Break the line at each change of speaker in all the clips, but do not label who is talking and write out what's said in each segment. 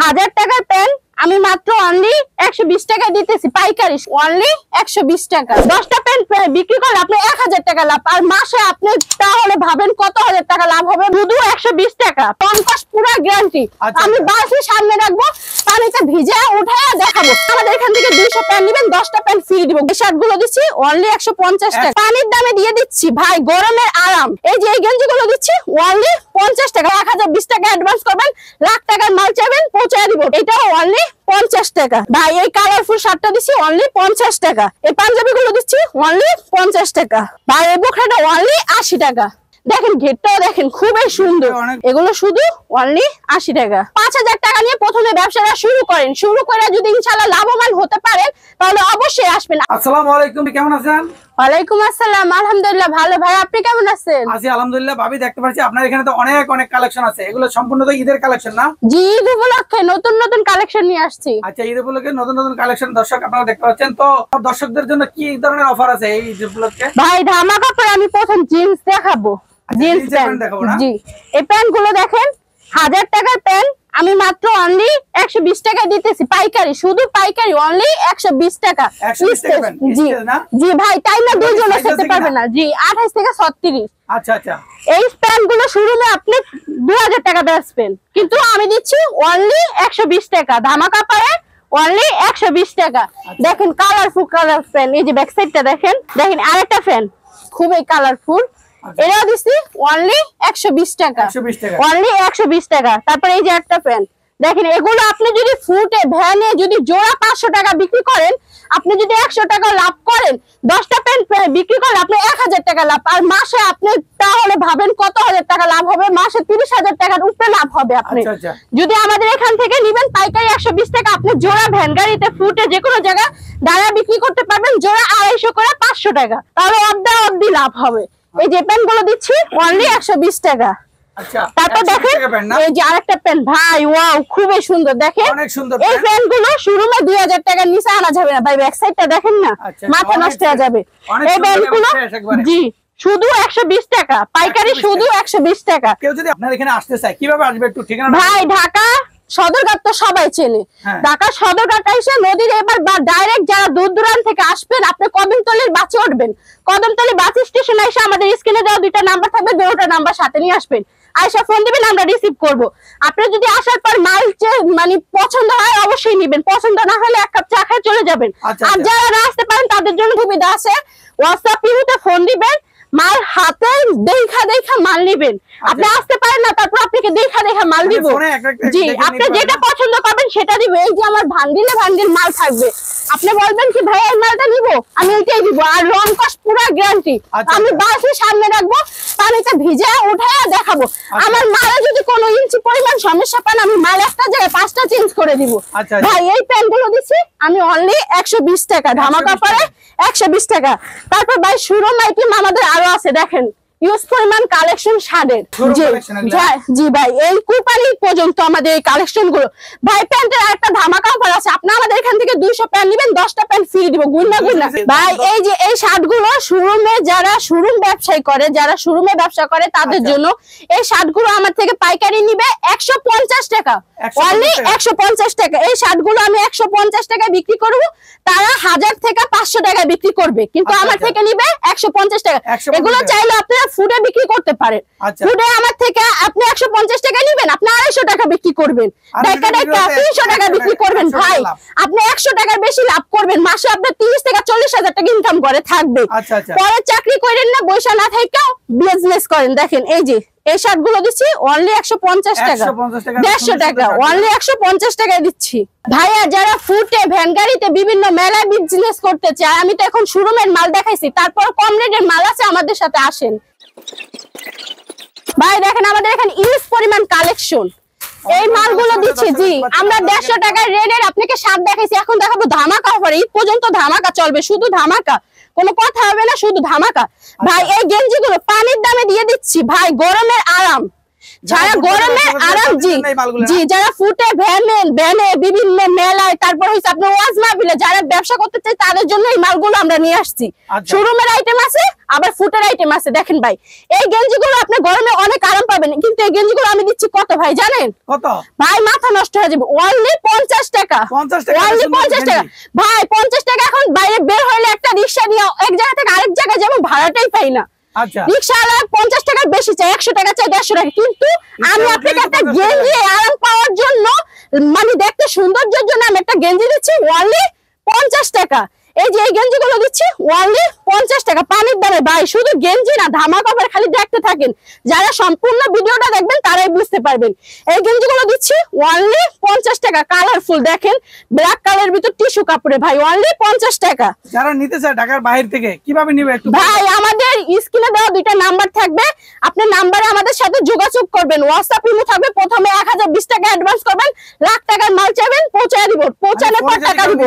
1000 টাকার প্যান্ট আমি মাত্র অনলি 120 টাকা দিতেছি পাইকারি, অনলি 120 টাকা। 10টা প্যান্ট বিক্রি করলে আপনি 1000 টাকা লাভ, আর মাসে আপনি তাহলে ভাবেন কত হাজার টাকা লাভ হবে। শুধু 120 টাকা, কনকস পুরো গ্যারান্টি। আমি বাসে সামনে রাখবো, পানিতে ভিজে উঠায় দেখাবো। আমাদের এখান থেকে 200 প্যান্ট নেবেন, 10টা প্যান্ট ফ্রি দিব। এই শার্টগুলো দিচ্ছি অনলি 150 টাকা, পানির দামে দিয়ে দিচ্ছি ভাই, গরমের আরাম। এই যে এই গেঞ্জিগুলো দিচ্ছি অনলি 50 টাকা। 1020 টাকা অ্যাডভান্স করবেন, লাখ টাকার মাল চাইবেন পৌঁছায় দিব, এটাও অনলি 50 টাকা। ভাই এই কালারফুল শার্টটা দিচ্ছি অনলি 50 টাকা। এই পাঞ্জাবি গুলো দিচ্ছি অনলি 50 টাকা। ভাই এই বোরখাটা অনলি 80 টাকা। দেখেন ঘেরটাও দেখেন খুবই সুন্দর, এগুলো শুধু অনলি 80 টাকা। 5000 টাকা নিয়ে প্রথমে ব্যবসাটা শুরু করেন, শুরু করে যদি ইনশাআল্লাহ লাভবান হতে পারেন তাহলে অবশ্যই আসবেন।
আসসালামু আলাইকুম, কেমন আছেন?
ওয়ালাইকুম আসসালাম, আলহামদুলিল্লাহ ভালো। ভাই আপনি কেমন আছেন?
আছি আলহামদুলিল্লাহ। ভাবি দেখতে পাচ্ছি আপনার এখানে তো অনেক অনেক কালেকশন আছে, এগুলো সম্পূর্ণ তো ঈদের কালেকশন না?
জি, ঈদ উপলক্ষে নতুন নতুন কালেকশন নিয়ে আসছি।
আচ্ছা, ঈদ উপলক্ষে নতুন নতুন কালেকশন দর্শক আপনারা দেখতে পাচ্ছেন। তো দর্শকদের জন্য কি ধরনের অফার আছে এই ঈদ উপলক্ষে?
ভাই ধামাকা পরে আমি প্রথম জিন্স দেখাবো, জিন্স প্যান্ট দেখাবো না? জি, এই প্যান্ট গুলো দেখেন 1000 টাকার প্যান্ট আমি মাত্র অনলি 120 টাকা দিতেছি পাইকারি, শুধু পাইকারি অনলি 120 টাকা। জি জি ভাই, তাই না? দুইজন খেতে পারবে না। জি 28 থেকে 36।
আচ্ছা আচ্ছা,
এই প্যান্ট গুলো শোরুমে আপনি 2000 টাকা বেচবেন, কিন্তু আমি দিচ্ছি অনলি 120 টাকা ধামাকা পারে, অনলি 120 টাকা। দেখেন কালারফুল কালার প্যান্ট, এই যে ব্যাক সাইডটা দেখেন, দেখেন আরেকটা প্যান্ট খুবই কালারফুল, এটাও দিচ্ছি অনলি 120 টাকা, অনলি 120 টাকা। তারপর এই যে একটা প্যান্ট দেখেন, এগুলো আপনি যদি ফুটে ভ্যানে যদি জোড়া 500 টাকা বিক্রি করেন, আপনি যদি 100 টাকা লাভ করেন, 10টা প্যান্ট বিক্রি করলে আপনি 1000 টাকা লাভ, আর মাসে আপনি তাহলে ভাবেন কত হাজার টাকা লাভ হবে। মাসে 30,000 টাকার উপরে লাভ হবে আপনি যদি আমাদের এখান থেকে নিবেন পাইকারি 120 টাকা। আপনি জোড়া ভ্যান গাড়িতে ফুটে যে কোনো জায়গায় দাঁড়া বিক্রি করতে পারবেন, জোড়া 250 করে 500 টাকা, তাহলে অর্ধেক লাভ হবে। এই যে প্যান্ট গুলো দিচ্ছি অনলি 120 টাকা। তারপর দেখেন এই যে আরেকটা প্যান্ট, ভাই ওয়াও খুবই সুন্দর, দেখেন এই প্যান্ট গুলো শোরুমে 2000 টাকার নিচে আনা যাবে না ভাই। ব্যাক সাইডটা দেখেন না, মাথা নষ্ট হয়ে যাবে। এই প্যান্ট গুলো জি শুধু 120 টাকা পাইকারি, শুধু 120 টাকা।
কেউ যদি আপনার এখানে আসতে চায় কিভাবে আসবে একটু ঠিকানা?
ভাই ঢাকা সদরঘাট তো সবাই চেনে, ঢাকা সদরঘাট এসে নদীর এবার বা ডাইরেক্ট যারা দূর দূরান্ত থেকে আসবেন, আপনি কদমতলির বাসে উঠবেন, কদমতলি বাস স্টেশনে এসে আমাদের স্ক্রিনে দেওয়া 2টা নাম্বার থাকবে, 2টা নাম্বার সাথে নিয়ে আসবেন, আয়সা ফোন দিবেন, আমরা রিসিভ করব। আপনি যদি আসার পর মাল মানে পছন্দ হয় অবশ্যই নিবেন, পছন্দ না হলে এক কাপ চা খেয়ে চলে যাবেন। আর যারা না আসতে পারেন তাদের জন্য সুবিধা আছে, হোয়াটসঅ্যাপ ইউতে ফোন দিবেন, মাল হাতে দেখা মাল নিবেন। আপনি আসতে পারেন না, তারপর আপনাকে দেখা মাল দিব। জি, আপনি যেটা পছন্দ করবেন সেটা দিব। এই যে আমার ভান্ডিলে ভান্ডিল মাল থাকবে, আপনি বলবেন কি ভাই এই মালটা নিব, আমি এইটাই দিব, আর রং কস্ট পুরো গ্যারান্টি। আমি বাসে সামনে রাখবো, পানিতে ভিজে উঠায় দেখাবো। আমার মালে যদি কোনো ইঞ্চি পরিমাণ সমস্যা পান, আমি মাল একটা জায়গায় 5টা চেঞ্জ করে দিব। ভাই এই প্যান্ট গুলো দিচ্ছি আমি অনলি 120 টাকা, ধামাকা পরে 120 টাকা। তারপর ভাই শোরুম আইটেম আমাদের আরো আছে, দেখেন ইউজ পরিমাণ কালেকশন শাড়ির। জি ভাই, এই কুপালি পর্যন্ত আমাদের এই কালেকশন গুলো। ভাই প্যান্টের আরেকটা ধামাকা অফার আছে, আপনি আমাদের এখান থেকে 200 প্যান্ট নেবেন, 10টা প্যান্ট ফ্রি দিব, গুন্না গুন্না। ভাই এই যে এই শার্ট গুলো শোরুমে যারা শোরুম ব্যবসায়ী করে, যারা শোরুমে ব্যবসা করে তাদের জন্য এই শার্ট গুলো আমার থেকে পাইকারি নিবে 150 টাকা, অনলি 150 টাকা। এই শার্ট গুলো আমি 150 টাকায় বিক্রি করব, তারা 1000 থেকে 500 টাকায় বিক্রি করবে, কিন্তু আমার থেকে নিবে 150 টাকা। এগুলো চাইলে আপনারা ফুডে বিক্রি করতে পারেন, ফুডে আমার থেকে আপনি 150 টাকা নেবেন, আপনি 250 টাকা বিক্রি করবেন, ঢাকায় 300 টাকা বিক্রি করবেন। ভাই আপনি 100 টাকার বেশি লাভ করবেন, মাসে আপনি 30 থেকে 40,000 টাকা ইনকাম করে থাকবে। পরে চাকরি করেন না, বৈশা না থেকে বিজনেস করেন। দেখেন এই যে এই শার্ট গুলো দিচ্ছি অনলি 150 টাকা, 150 টাকা, অনলি 150 টাকায় দিচ্ছি। ভাইয়া যারা ফুটে ভ্যান গাড়িতে বিভিন্ন মেলায় বিজনেস করতে চায়, আমি তো এখন শোরুমের মাল দেখাইছি, তারপর কম রেটের মাল আছে, আমাদের সাথে আসেন। ভাই দেখেন আমাদের এখানে ইউজ পরিমাণ কালেকশন, এই মালগুলো দিচ্ছি। জি আমরা 150 টাকার রেটের আপনাকে শার্ট দেখাইছি, এখন দেখাবো ধামাকা অফার। ঈদ পর্যন্ত ধামাকা চলবে, শুধু ধামাকা, কোনো কথা হবে না, শুধু ধামাকা। ভাই এই গেঞ্জি গুলো পানির দামে দিয়ে দিচ্ছি ভাই, গরমের আরাম, যারা গরমের আরাম। জি জি, যারা ফুটে ভ্যানে বিভিন্ন মেলায় তারপর হচ্ছে আপনার ওয়াজ মাহফিলে যারা ব্যবসা করতে চায় তাদের জন্য এই মালগুলো আমরা নিয়ে আসছি। শোরুমের আইটেম আছে, আবার ফুটের আইটেম আছে। দেখেন ভাই, এই গেঞ্জিগুলো আপনি গরমে অনেক আরাম পাবেন, কিন্তু এই গেঞ্জিগুলো আমি দিচ্ছি কত ভাই জানেন?
কত
ভাই? মাথা নষ্ট হয়ে যাবে। অনলি 50 টাকা।
50 টাকা?
অনলি 50 টাকা ভাই। 50 টাকা এখন বাইরে বের হলে একটা রিকশা নিয়ে এক জায়গা থেকে আরেক জায়গায় যেমন ভাড়াটাই পাই না।
আচ্ছা,
রিকশাওয়ালা 50 টাকা বেশি চাই, 100 টাকা চাই, 150 টাকা, কিন্তু আমি আপনাকে একটা গেঞ্জি আরাম পাওয়ার জন্য, মানে দেখতে সৌন্দর্যের জন্য আমি একটা গেঞ্জি দিচ্ছি অনলি 50 টাকা। এই যে এই গেঞ্জিগুলো দিচ্ছি অনলি 50 টাকা পানির দামে ভাই। শুধু গেঞ্জি না, ধামাকা অফার খালি দেখতে থাকেন, যারা সম্পূর্ণ ভিডিওটা দেখবেন তারাই বুঝতে পারবেন। এই গেঞ্জিগুলো দিচ্ছি অনলি 50 টাকা। কালারফুল দেখেন, ব্ল্যাক কালারের ভিতর টিস্যু কাপড়ে ভাই, অনলি 50 টাকা।
যারা নিতে চায় ঢাকার বাইরে থেকে কিভাবে নিবে একটু
ভাই? আমাদের স্ক্রিনে দেওয়া দুইটা নাম্বার থাকবে, আপনি নাম্বারে আমাদের সাথে যোগাযোগ করবেন। হোয়াটসঅ্যাপ ইমো থাকবে, প্রথমে 1020 টাকা অ্যাডভান্স করবেন, লাখ টাকার মাল চাইবেন, পৌঁছায় দিব, পৌঁছানোর পর টাকা দিব।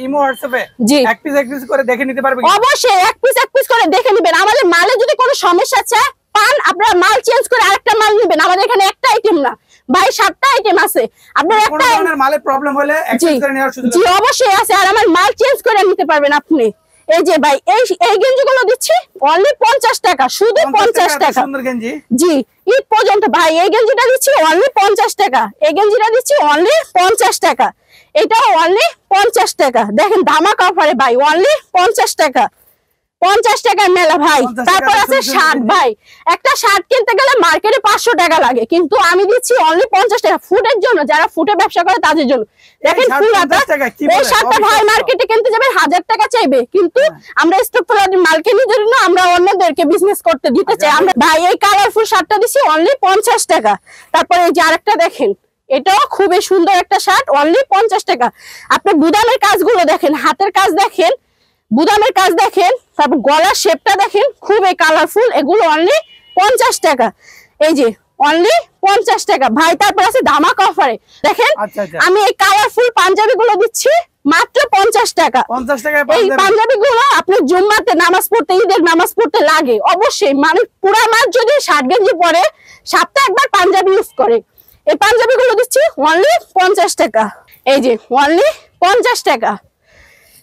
ইমো হোয়াটসঅ্যাপে
জি,
এক পিস করে দেখে নিতে পারবে?
অবশ্যই এক পিস করে দেখে নেবেন। আমাদের মালে যদি কোনো সমস্যা পান, আপনারা মাল চেঞ্জ করে আরেকটা মাল নেবেন। আমাদের এখানে একটা আইটেম না ভাই, 7টা আইটেম আছে। আপনার একটা
ধরনের মালে প্রবলেম হলে এক্সচেঞ্জ করে নেওয়ার সুযোগ?
জি অবশ্যই আছে, আর আমার মাল চেঞ্জ করে নিতে পারবেন আপনি। এই যে ভাই, এই গেঞ্জিগুলো দিচ্ছি অনলি 50 টাকা, শুধু 50 টাকা।
সুন্দর গেঞ্জি।
জি, ঈদ পর্যন্ত ভাই। এই গেঞ্জিটা দিচ্ছি অনলি 50 টাকা, এই গেঞ্জিটা দিচ্ছি অনলি 50 টাকা, এটাও অনলি 50 টাকা। দেখেন ধামাকা অফারে ভাই, অনলি 50 টাকা। 50 টাকার মেলা ভাই। তারপর আছে শার্ট ভাই, একটা শার্ট কিনতে গেলে মার্কেটে 500 টাকা লাগে, কিন্তু আমি দিচ্ছি অনলি 50 টাকা। ফুডের জন্য, যারা ফুডে ব্যবসা করে তাদের জন্য। দেখেন ফুল হাতা, এই শার্টটা ভাই মার্কেটে কিনতে যাবেন 1000 টাকা চাইবে, কিন্তু আমরা স্টক তোলা মাল কিনি জন্য আমরা অন্যদেরকে বিজনেস করতে দিতে চাই। আমরা ভাই এই কালারফুল শার্টটা দিচ্ছি অনলি 50 টাকা। তারপর এই যে আরেকটা দেখেন, এটাও খুবই সুন্দর একটা শার্ট, অনলি 50 টাকা। আপনি বুদামের কাজগুলো দেখেন, হাতের কাজ দেখেন, বুদামের কাজ দেখেন, তারপর গলার শেপটা দেখেন, খুবই কালারফুল, এগুলো অনলি 50 টাকা। এই যে অনলি 50 টাকা ভাই। তারপর আছে ধামাকা অফারে দেখেন, আমি এই কালারফুল পাঞ্জাবি গুলো দিচ্ছি মাত্র 50 টাকা।
50 টাকায়
এই পাঞ্জাবি গুলো আপনি জুম্মাতে নামাজ পড়তে, ঈদের নামাজ পড়তে লাগে অবশ্যই। মানে পুরা মাস যদি শার্ট গেঞ্জি পরে, সপ্তাহে একবার পাঞ্জাবি ইউজ করে। এই পাঞ্জাবি গুলো দিচ্ছি অনলি 50 টাকা। এই যে অনলি 50 টাকা।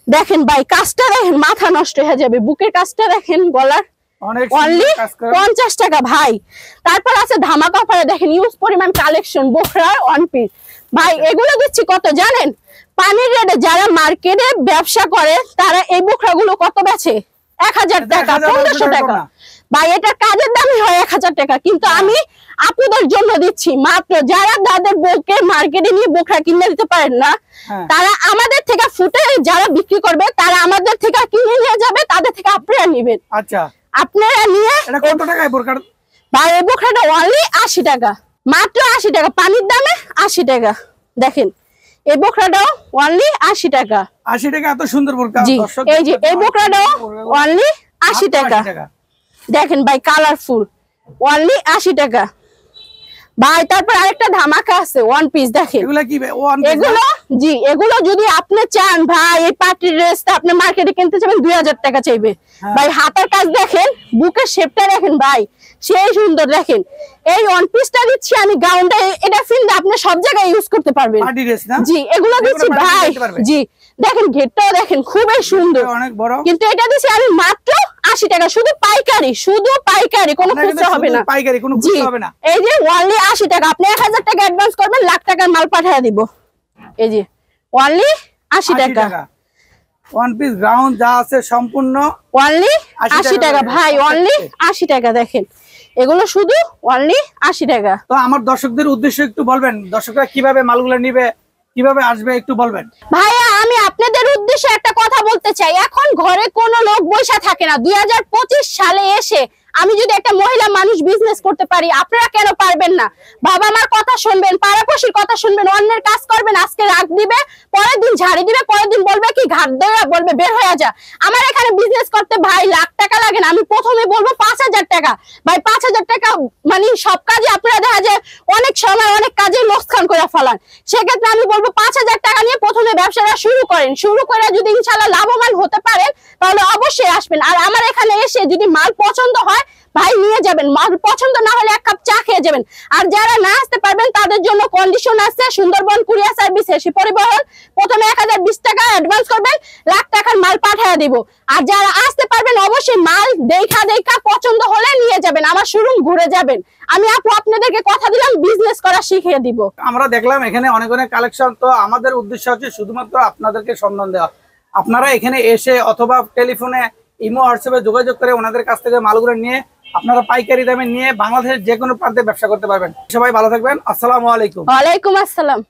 দেখেন ভাই, কাজটা দেখেন, মাথা নষ্ট হয়ে যাবে। বুকের কাজটা দেখেন, গলার, অনলি 50 টাকা ভাই। তারপর আছে ধামাকা অফারে দেখেন, ইউজ পরিমাণ কালেকশন, বোখরার ওয়ান পিস ভাই। এগুলো দিচ্ছি কত জানেন? পানির রেটে যারা মার্কেটে ব্যবসা করে তারা এই বোখরা গুলো কত বেচে? 1000 টাকা, 1500 টাকা ভাই। এটা কাজের দামই হয় 1000 টাকা, কিন্তু আমি আপনাদের জন্য দিচ্ছি মাত্র, যারা তাদের বউকে মার্কেটে নিয়ে বোখরা কিনে দিতে পারেন না, তারা আমাদের থেকে ফুটে যারা বিক্রি করবে তারা আমাদের থেকে কিনে নিয়ে যাবে, তাদের থেকে আপনারা নেবেন।
আচ্ছা,
আপনারা নিয়ে
কত টাকায় বোরকা
ভাই? এই বোখরাটা অনলি 80 টাকা, মাত্র 80 টাকা, পানির দামে 80 টাকা। দেখেন এই বোখরাটাও অনলি 80 টাকা।
80 টাকা এত সুন্দর বোরকা।
দর্শক এই যে এই বোখরাটাও অনলি 80 টাকা। দেখেন ভাই কালারফুল, অনলি 80 টাকা ভাই। তারপর আরেকটা ধামাকা আছে, ওয়ান পিস দেখেন।
এগুলো কি
এগুলো? জি, এগুলো যদি আপনি চান ভাই, এই পার্টির ড্রেসটা আপনি মার্কেটে কিনতে যাবেন 2000 টাকা চাইবে ভাই। হাতের কাজ দেখেন, বুকের শেপটা দেখেন ভাই, সেই সুন্দর। দেখেন এই ওয়ান পিসটা দিচ্ছি আমি, গাউনটা এটা ফিল্ডে আপনি সব জায়গায় ইউজ করতে পারবেন। জি, এগুলো দিচ্ছি ভাই। জি দেখেন, ঘেরটাও দেখেন, খুবই সুন্দর,
অনেক বড়,
কিন্তু এটা দিচ্ছি আমি মাত্র 80 টাকা, শুধু পাইকারি, শুধু পাইকারি, কোনো খুচরা হবে না।
পাইকারি কোনো খুচরা হবে না।
এই যে অনলি 80 টাকা, আপনি 1000 টাকা অ্যাডভান্স করবেন, লাখ টাকার মাল পাঠিয়ে দিব। এই যে অনলি 80 টাকা।
ওয়ান পিস গ্রাউন্ড যা আছে সম্পূর্ণ
অনলি 80 টাকা ভাই, অনলি 80 টাকা। দেখেন এগুলো শুধু অনলি 80 টাকা।
তো আমার দর্শকদের উদ্দেশ্যে একটু বলবেন, দর্শকরা কিভাবে মালগুলো নিবে, কিভাবে আসবে একটু বলবেন।
ভাইয়া আমি আপনাদের উদ্দেশ্যে একটা কথা বলতে চাই, এখন ঘরে কোনো লোক বসে থাকে না। 2025 সালে এসে আমি যদি একটা মহিলা মানুষ বিজনেস করতে পারি, আপনারা কেন পারবেন না? বাবা মার কথা শুনবেন, পাড়াপড়শির কথা শুনবেন, অন্যের কাজ করবেন, আজকে রাগ দিবে, পরের দিন ঝাড়ি দিবে, পরের দিন বলবে কি ঘাট ধরে বলবে বের হয়ে যা। আমার এখানে বিজনেস করতে ভাই লাখ টাকা লাগে না, আমি প্রথমে বলবো 5000 টাকা ভাই। 5000 টাকা মানে সব কাজে আপনারা দেখা যায় অনেক সময় অনেক কাজে লোকসান করে ফেলান, সেক্ষেত্রে আমি বলবো 5000 টাকা নিয়ে প্রথমে ব্যবসাটা শুরু করেন। শুরু করে যদি ইনশাআল্লাহ লাভবান হতে পারেন তাহলে অবশ্যই আসবেন। আর আমার এখানে এসে যদি মাল পছন্দ হয়, ভাই নিয়ে যাবেন, মাল পছন্দ না হলে এক কাপ চা খেয়ে যাবেন। আর যারা না আসতে পারবেন তাদের জন্য কন্ডিশন আছে, সুন্দরবন কুরিয়ার সার্ভিস এসি পরিবহন, প্রথমে 1020 টাকা অ্যাডভান্স করবেন, লাখ টাকার মাল পাঠিয়ে দিব। আর যারা আসতে পারবেন অবশ্যই মাল দেখা পছন্দ হলে নিয়ে যাবেন, আমার শোরুম ঘুরে যাবেন। আমি আপু আপনাদেরকে কথা দিলাম বিজনেস করা শিখিয়ে দিব।
আমরা দেখলাম এখানে অনেক অনেক কালেকশন, তো আমাদের উদ্দেশ্য হচ্ছে শুধুমাত্র আপনাদেরকে সন্ধান দেওয়া। আপনারা এখানে এসে অথবা টেলিফোনে ইমো হোয়াটসঅ্যাপে যোগাযোগ করে ওনাদের কাছ থেকে মালগুলো নিয়ে আপনারা পাইকারি দামে নিয়ে বাংলাদেশের যে কোনো প্রান্তে ব্যবসা করতে পারবেন। সবাই ভালো থাকবেন, আসসালামু আলাইকুম।
ওয়ালাইকুম আসসালাম।